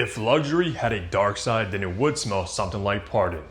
If luxury had a dark side, then it would smell something like Pardon.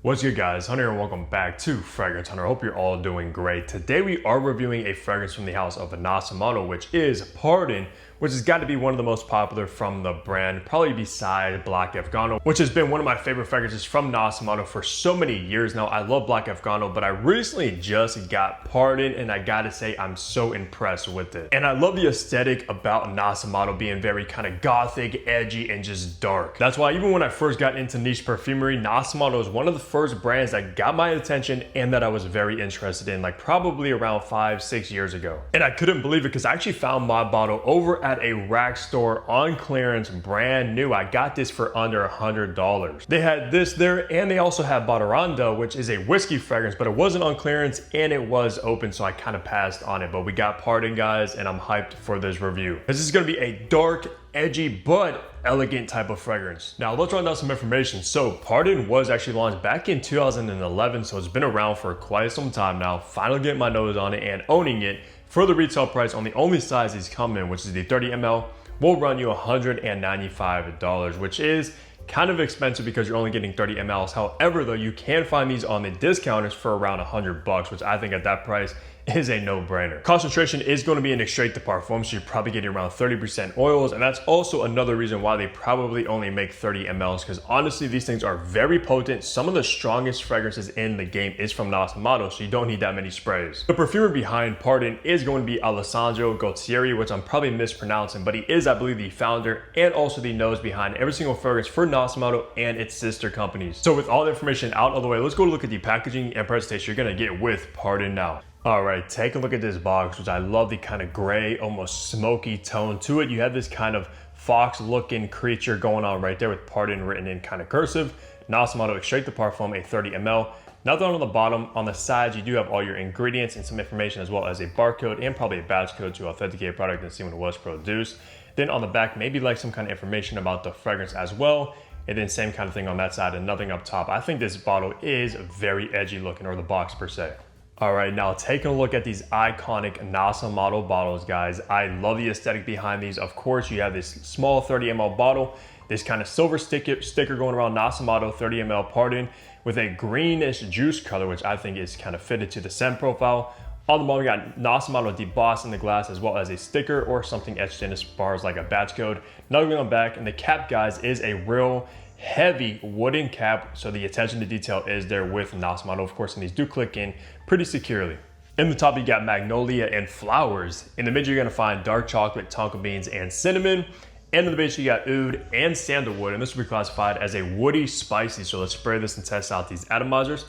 What's good guys, Hunter here and welcome back to Fragrance Hunter. Hope you're all doing great. Today we are reviewing a fragrance from the house of Nasomatto, which is Pardon, which has got to be one of the most popular from the brand, probably beside Black Afgano, which has been one of my favorite fragrances from Nasomatto for so many years now. I love Black Afgano, but I recently just got Pardon and I gotta say I'm so impressed with it. And I love the aesthetic about Nasomatto being very kind of gothic, edgy, and just dark. That's why even when I first got into niche perfumery, Nasomatto is one of the first brands that got my attention and that I was very interested in, like probably around 5-6 years ago. And I couldn't believe it because I actually found my bottle over at a rack store on clearance, brand new. I got this for under $100. They had this there, and they also had Bataranda, which is a whiskey fragrance, but it wasn't on clearance and it was open, so I kind of passed on it. But we got Pardon, guys, and I'm hyped for this review. This is gonna be a dark, edgy, but elegant type of fragrance. Now let's run down some information. So Pardon was actually launched back in 2011, so it's been around for quite some time now. Finally getting my nose on it and owning it. For the retail price on the only size these come in, which is the 30 ml, will run you $195, which is kind of expensive because you're only getting 30 mLs. However, though, you can find these on the discounters for around $100, which I think at that price is a no-brainer. Concentration is going to be in extrait de parfum, so you're probably getting around 30% oils, and that's also another reason why they probably only make 30 mLs, because honestly, these things are very potent. Some of the strongest fragrances in the game is from Nasomatto, so you don't need that many sprays. The perfumer behind Pardon is going to be Alessandro Gottieri, which I'm probably mispronouncing, but he is, I believe, the founder and also the nose behind every single fragrance for Nasomatto and its sister companies. So with all the information out of the way, let's go look at the packaging and presentation you're going to get with Pardon now. All right, take a look at this box, which I love the kind of gray, almost smoky tone to it. You have this kind of fox looking creature going on right there with Pardon written in kind of cursive. Nasomatto Extrait de Parfum, a 30 ml. Nothing on the bottom. On the sides, you do have all your ingredients and some information, as well as a barcode and probably a batch code to authenticate a product and see when it was produced. Then on the back, maybe like some kind of information about the fragrance as well. And then same kind of thing on that side and nothing up top. I think this bottle is very edgy looking, or the box per se. All right, now taking a look at these iconic Nasomatto bottles, guys. I love the aesthetic behind these. Of course, you have this small 30 ml bottle, this kind of silver sticker going around Nasomatto 30 ml Pardon with a greenish juice color, which I think is kind of fitted to the scent profile. On the bottom, we got Nasomatto debossed in the glass, as well as a sticker or something etched in as far as like a batch code. Nothing on the back, and the cap, guys, is a real heavy wooden cap, so the attention to detail is there with Nasomatto, of course, and these do click in pretty securely. In the top, you got magnolia and flowers. In the mid, you're gonna find dark chocolate, tonka beans, and cinnamon. And in the base, you got oud and sandalwood, and this will be classified as a woody spicy. So let's spray this and test out these atomizers.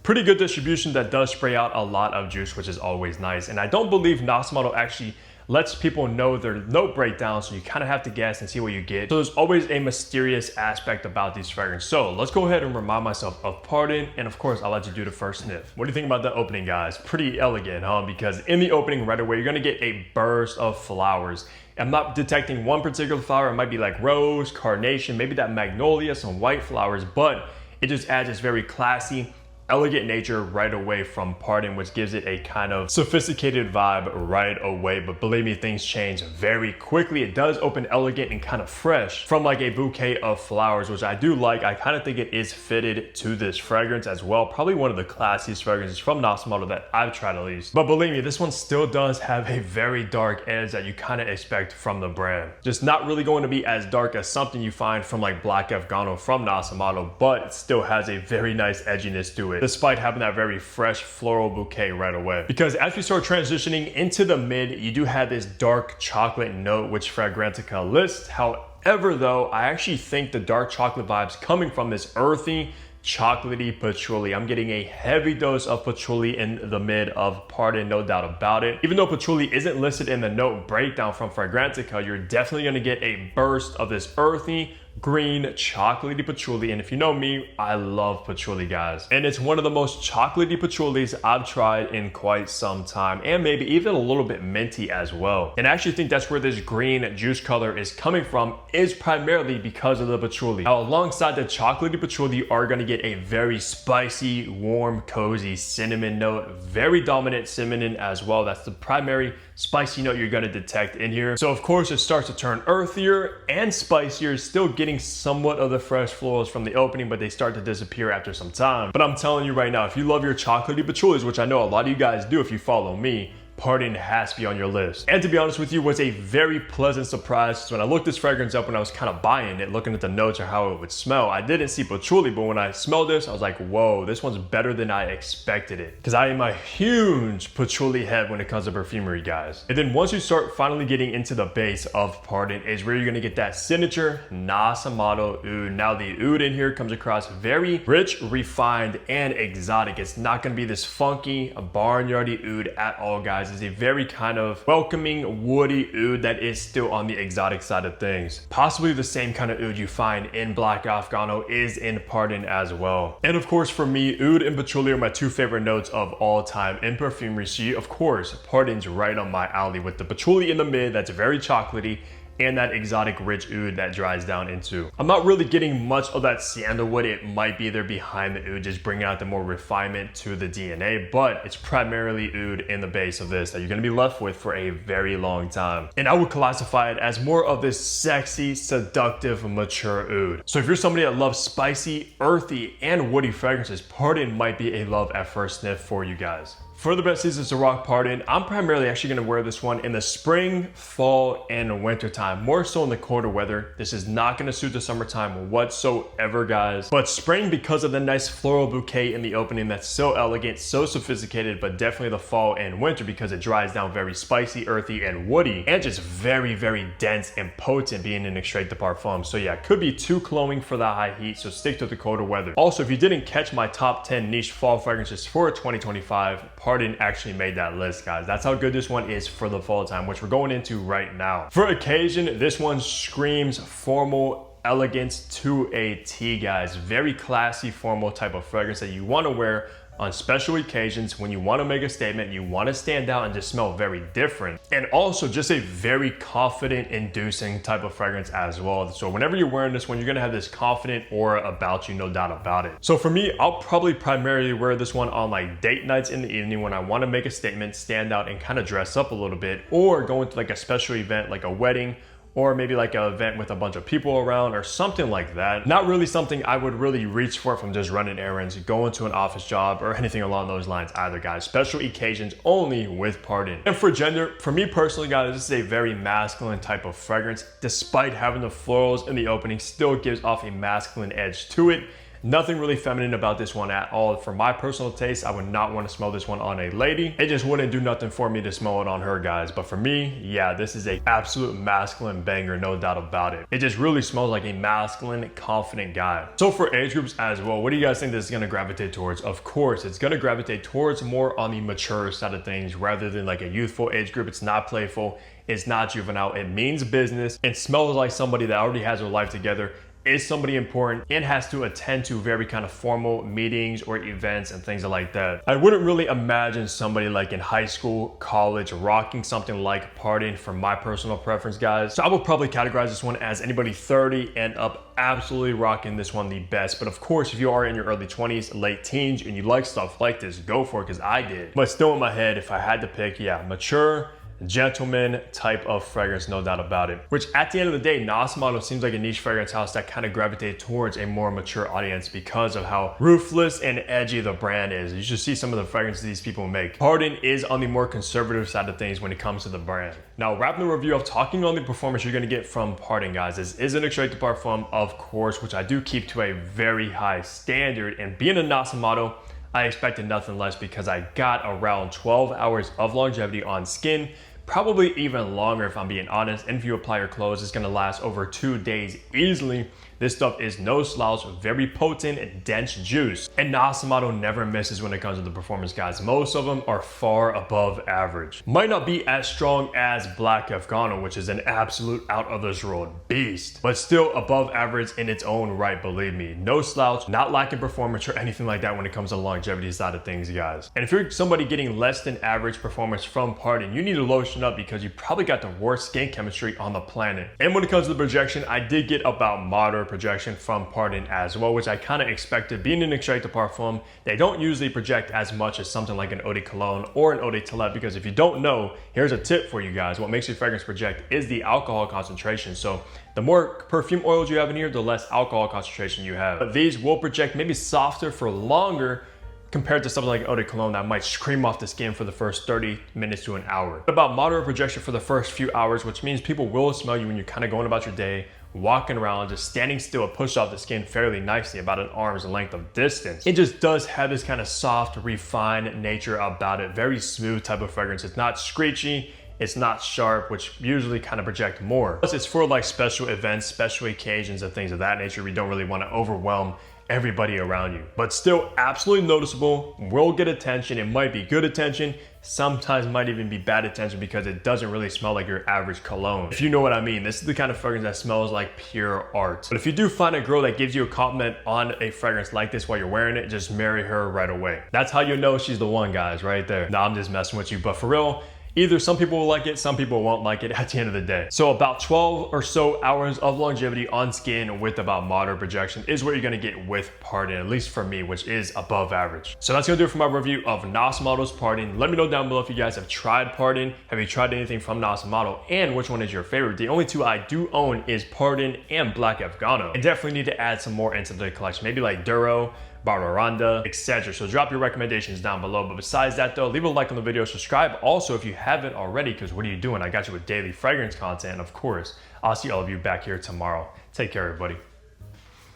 Pretty good distribution that does spray out a lot of juice, which is always nice. And I don't believe Nasomatto actually lets people know their note breakdown, so you kind of have to guess and see what you get. So there's always a mysterious aspect about these fragrances. So let's go ahead and remind myself of Pardon, and of course I'll let you do the first sniff. What do you think about the opening, guys? Pretty elegant, huh? Because in the opening right away, you're gonna get a burst of flowers. I'm not detecting one particular flower. It might be like rose, carnation, maybe that magnolia, some white flowers, but it just adds this very classy, elegant nature right away from Pardon, which gives it a kind of sophisticated vibe right away. But believe me, things change very quickly. It does open elegant and kind of fresh from like a bouquet of flowers, which I do like. I kind of think it is fitted to this fragrance as well. Probably one of the classiest fragrances from Nasomatto that I've tried at least. But believe me, this one still does have a very dark edge that you kind of expect from the brand. Just not really going to be as dark as something you find from like Black Afgano from Nasomatto, but it still has a very nice edginess to it, despite having that very fresh floral bouquet right away. Because as we start transitioning into the mid, you do have this dark chocolate note, which Fragrantica lists. However, though, I actually think the dark chocolate vibes coming from this earthy, chocolatey patchouli. I'm getting a heavy dose of patchouli in the mid of Pardon, no doubt about it. Even though patchouli isn't listed in the note breakdown from Fragrantica, you're definitely gonna get a burst of this earthy, green chocolatey patchouli. And if you know me, I love patchouli, guys. And it's one of the most chocolatey patchoulis I've tried in quite some time, and maybe even a little bit minty as well. And I actually think that's where this green juice color is coming from, is primarily because of the patchouli. Now, alongside the chocolatey patchouli, you are gonna get a very spicy, warm, cozy cinnamon note, very dominant cinnamon as well. That's the primary spicy note you're gonna detect in here. So of course it starts to turn earthier and spicier, still getting somewhat of the fresh florals from the opening, but they start to disappear after some time. But I'm telling you right now, if you love your chocolatey patchoulis, which I know a lot of you guys do if you follow me, Pardon has to be on your list. And to be honest with you, was a very pleasant surprise. When I looked this fragrance up when I was kind of buying it, looking at the notes or how it would smell, I didn't see patchouli, but when I smelled this, I was like, whoa, this one's better than I expected it. Because I am a huge patchouli head when it comes to perfumery, guys. And then once you start finally getting into the base of Pardon is where you're gonna get that signature Nasomatto oud. Now the oud in here comes across very rich, refined, and exotic. It's not gonna be this funky, barnyardy oud at all, guys. Is a very kind of welcoming, woody oud that is still on the exotic side of things. Possibly the same kind of oud you find in Black Afghano is in Pardon as well. And of course, for me, oud and patchouli are my two favorite notes of all time in perfumery. So of course, Pardon's right on my alley with the patchouli in the mid that's very chocolatey, and that exotic rich oud that dries down into. I'm not really getting much of that sandalwood. It might be there behind the oud, just bringing out the more refinement to the DNA, but it's primarily oud in the base of this that you're gonna be left with for a very long time. And I would classify it as more of this sexy, seductive, mature oud. So if you're somebody that loves spicy, earthy, and woody fragrances, Pardon might be a love at first sniff for you guys. For the best seasons to rock Pardon, I'm primarily actually going to wear this one in the spring, fall, and winter time. More so in the colder weather. This is not going to suit the summertime whatsoever, guys. But spring, because of the nice floral bouquet in the opening that's so elegant, so sophisticated, but definitely the fall and winter because it dries down very spicy, earthy, and woody, and just very, very dense and potent being an extrait de parfum. So yeah, it could be too cloying for the high heat, so stick to the colder weather. Also, if you didn't catch my top 10 niche fall fragrances for 2025, Pardon actually made that list, guys. That's how good this one is for the fall time, which we're going into right now. For occasion, this one screams formal elegance to a T, guys. Very classy, formal type of fragrance that you want to wear on special occasions when you want to make a statement, you want to stand out and just smell very different. And also just a very confident inducing type of fragrance as well. So whenever you're wearing this one, you're going to have this confident aura about you, no doubt about it. So for me, I'll probably primarily wear this one on like date nights in the evening when I want to make a statement, stand out, and kind of dress up a little bit, or go into like a special event like a wedding, or maybe like an event with a bunch of people around or something like that. Not really something I would really reach for from just running errands, going to an office job, or anything along those lines either, guys. Special occasions only with Pardon. And for gender, for me personally, guys, this is a very masculine type of fragrance. Despite having the florals in the opening, still gives off a masculine edge to it. Nothing really feminine about this one at all. For my personal taste, I would not want to smell this one on a lady. It just wouldn't do nothing for me to smell it on her, guys. But for me, yeah, this is a absolute masculine banger, no doubt about it. It just really smells like a masculine, confident guy. So for age groups as well, what do you guys think this is gonna gravitate towards? Of course, it's gonna gravitate towards more on the mature side of things rather than like a youthful age group. It's not playful, it's not juvenile, it means business. It smells like somebody that already has their life together, is somebody important, and has to attend to very kind of formal meetings or events and things like that. I wouldn't really imagine somebody like in high school, college, rocking something like Pardon for my personal preference, guys. So I would probably categorize this one as anybody 30 and up absolutely rocking this one the best. But of course, if you are in your early 20s, late teens, and you like stuff like this, go for it, because I did. But still in my head, if I had to pick, yeah, mature, gentleman type of fragrance, no doubt about it. Which at the end of the day, Nasomatto seems like a niche fragrance house that kind of gravitates towards a more mature audience because of how ruthless and edgy the brand is. You should see some of the fragrances these people make. Pardon is on the more conservative side of things when it comes to the brand. Now, wrapping the review up, talking on the performance you're going to get from Pardon, guys. This is an extrait de parfum, of course, which I do keep to a very high standard. And being a Nasomatto, I expected nothing less because I got around 12 hours of longevity on skin, probably even longer if I'm being honest. And if you apply your clothes, it's gonna last over 2 days easily. This stuff is no slouch, very potent and dense juice. And Nasomatto never misses when it comes to the performance, guys. Most of them are far above average. Might not be as strong as Black Afghano, which is an absolute out of this world beast, but still above average in its own right, believe me. No slouch, not lacking performance or anything like that when it comes to the longevity side of things, guys. And if you're somebody getting less than average performance from partying, you need to lotion up because you probably got the worst skin chemistry on the planet. And when it comes to the projection, I did get about moderate projection from partying as well, which I kind of expected. Being an extracted parfum, they don't usually project as much as something like an eau de cologne or an eau de toilette, because if you don't know, here's a tip for you guys. What makes your fragrance project is the alcohol concentration. So the more perfume oils you have in here, the less alcohol concentration you have. But these will project maybe softer for longer compared to something like eau de cologne that might scream off the skin for the first 30 minutes to an hour. About moderate projection for the first few hours, which means people will smell you when you're kind of going about your day, walking around, just standing still, push off the skin fairly nicely, about an arm's length of distance. It just does have this kind of soft, refined nature about it. Very smooth type of fragrance. It's not screechy. It's not sharp, which usually kind of project more. Plus, it's for like special events, special occasions, and things of that nature. We don't really want to overwhelm everybody around you, but still absolutely noticeable, will get attention. It might be good attention, sometimes might even be bad attention because it doesn't really smell like your average cologne, if you know what I mean. This is the kind of fragrance that smells like pure art. But if you do find a girl that gives you a compliment on a fragrance like this while you're wearing it, just marry her right away. That's how you know she's the one, guys, right there. Nah, I'm just messing with you, but for real, either some people will like it, some people won't like it at the end of the day. So about 12 or so hours of longevity on skin with about moderate projection is what you're gonna get with partying, at least for me, which is above average. So that's gonna do it for my review of Nasomatto's partying. Let me know down below if you guys have tried partying. Have you tried anything from Nasomatto, and which one is your favorite? The only two I do own is partying and Black Afghano. And definitely need to add some more into the collection, maybe like Duro, Barbaranda, etc. So drop your recommendations down below. But besides that though, leave a like on the video, subscribe also if you haven't already, because what are you doing? I got you with daily fragrance content. And of course, I'll see all of you back here tomorrow. Take care, everybody.